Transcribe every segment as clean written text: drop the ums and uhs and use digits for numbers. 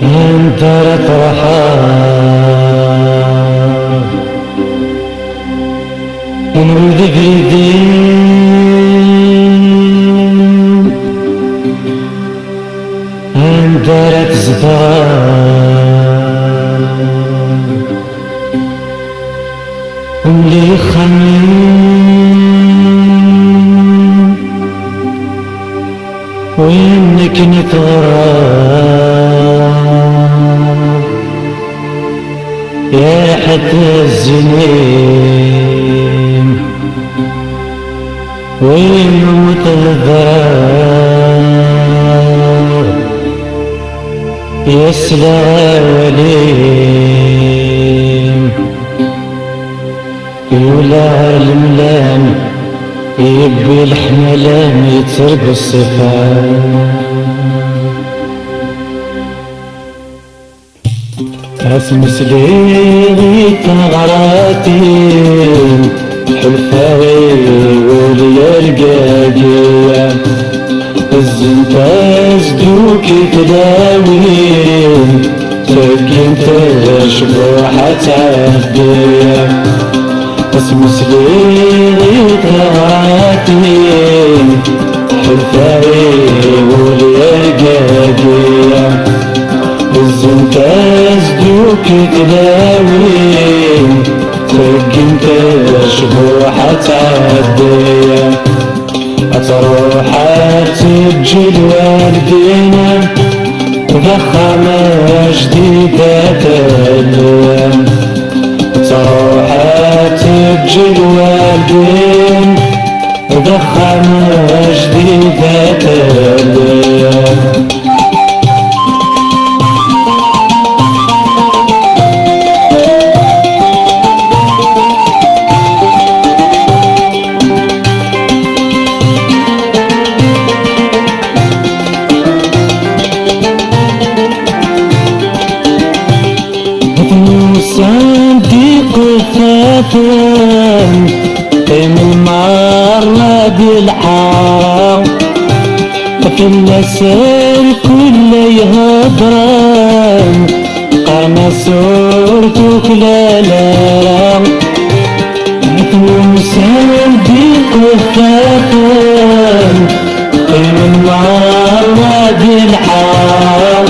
انت ترحب ونريد بريدين انت لا تزداد واللي يخمم وينك نتغرب يا حتى الزنين وين متذر يسلى وليم يولى الملام يبي الحملان يترب الصفات اسمس لي ثغراتي حلفاوي ولي القاقية الزنتاز دوكي تداوي سكين تشبوحة تعدية اسمس لي ثغراتي حلفاوي ولي القاقية الزنتاز دوكي تداوي سكين تشبوحة تعدية أتروح تجي الوالدينا ضخمة جديدة تليا تروح تجي الوالدين ضخمة جديدة تليا صنديق الثاثن قيم المرة بالحار في النسر كل يهضرن قرنا صورتك لا لا صنديق الثاثن قيم المرة بالحار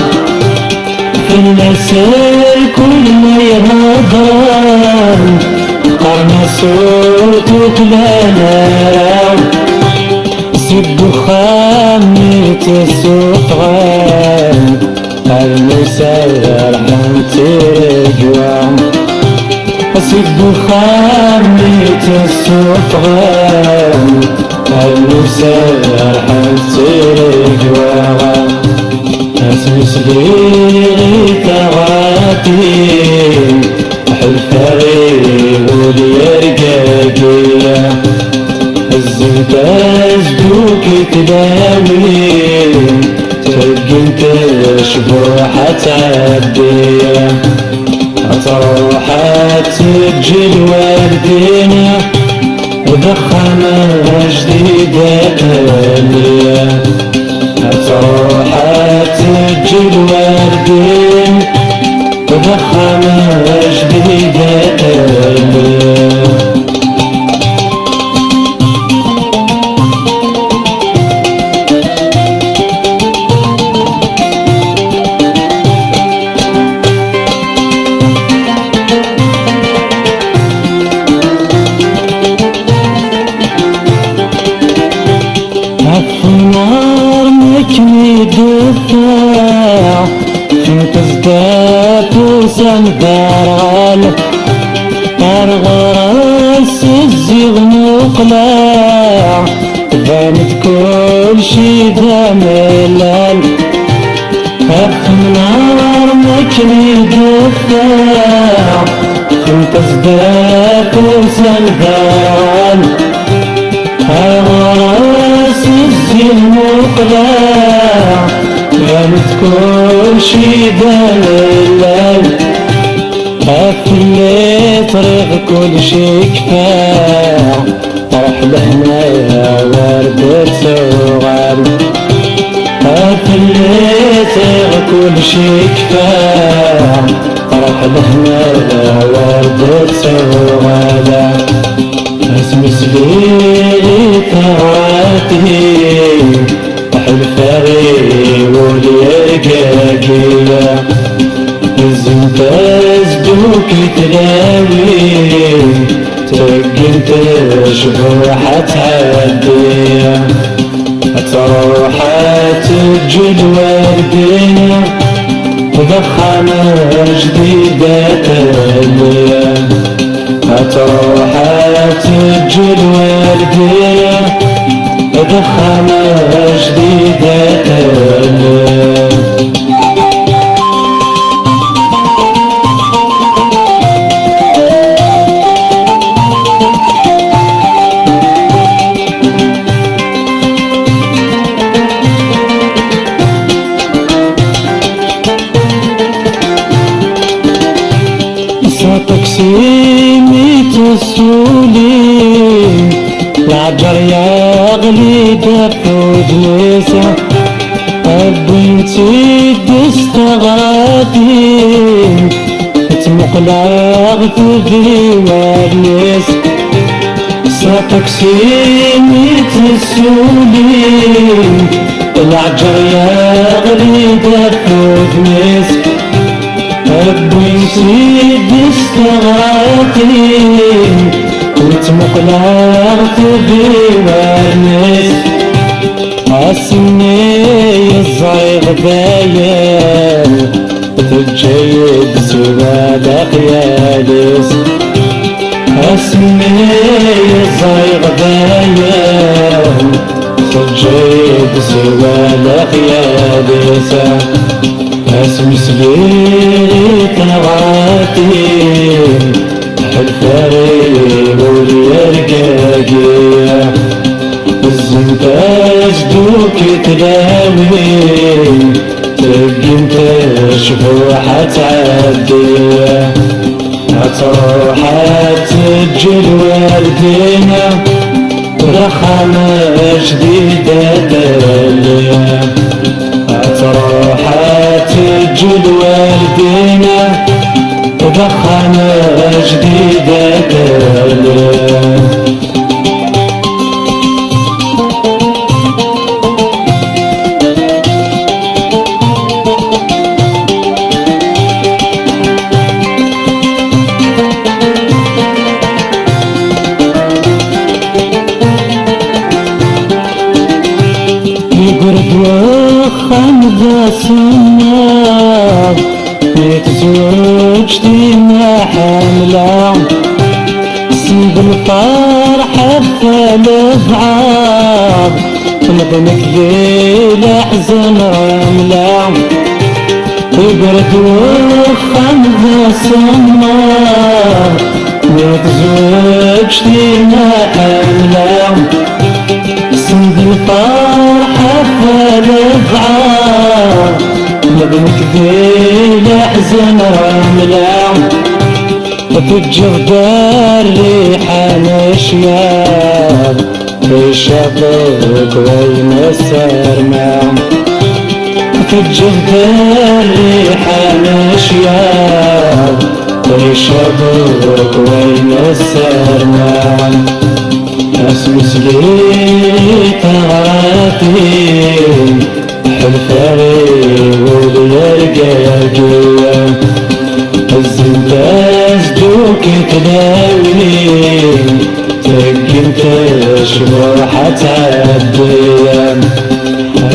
في النسر كل يهضرن قرنا صوتك لنا سب خامي تسوق غام المسير حنتي رجوام سب خامي تسوق غام المسير حنتي رجوام اسمس لي ثغراتي حلفاوي ولي رقاقية الزنتاز دوكي تداوي ترقم تشبوحة تعدية تروح تجي الوالدينا ضخمة جديدة تليا تروح تجي الوالدين ضخمة جديدة تليا النار مكني دفاع انت ازداد وسندار ارغرس الزيغ مقلاع بانت كل شي دملال النار مكني دفاع انت ازداد وسندار ارغرس المقلاع كانت كل شي دلال أكل طريق كل شي كفاع روح لهنا يا وردة سوغال أكل طريق كل شي كفاه طرح لهنا وردة سوالة اسمس لي ثرواتي حلفاري واليرقاقية الزنت ازدوك تلاوي ترقنت شبوحة تعدية تروحات الجدوى الدنيا ضخامة جديدة تالية تروحات الجدوى الدنيا ضخامة جديدة تالية تقسيمي تسولي العجر يغلي دفود نسا بنتي دستغادي تمقلغ في والنس تقسيمي تسولي العجر يغلي دفود نسا بنتي دستغادي وتمقلغت بوالنس عالسني الزريغ باين تجيد سوالة خيالس عالسني الزريغ باين تجيد سوالة خيالس اسمس لي ثرواتي حلفاري واليرقاقية الزنت ازدوك تلاوي ترقنت شبوحة تعدية تروحات الجدوى الدنيا ضخامة جديدة تالية تروحات الجدوى الدنيا ضخامة جديدة تالية يقرد وخمدة سنة يتزوجتي ما حاملة سيب الفرحة الثالث عام نظنك ذي الأحزان رملة يقرد وخمدة سنة يتزوجتي ما حاملة سيب الفرحة الثالث عام نظنك ذي الأحزان رملة في الجردار ريحان اشياء في شبك وين السرمع في الجردار ريحان اشياء في شبك وين السرمع اسمس لي ثرواتي حلفاري واليرقاقية الزنت ازدوك تلاوي ترقنت شبوحة تعدية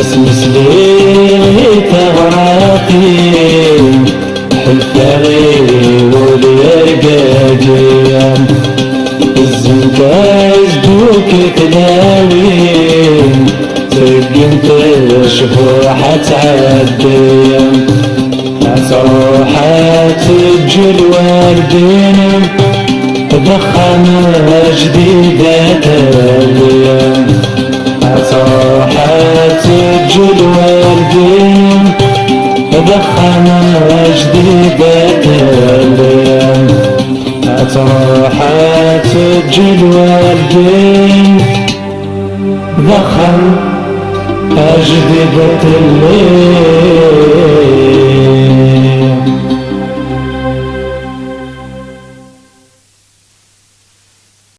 اسمس لي ثرواتي حلفاري واليرقاقية الزنت ازدوك تلاوي ترقنت شبوحة تعدية تروحات الجدوى الدنيا ضخامة جديدة تالية تروحات الجدوى الدنيا ضخامة جديدة تالية تروحات الجدوى الدنيا ضخم جديدة الليل عليك.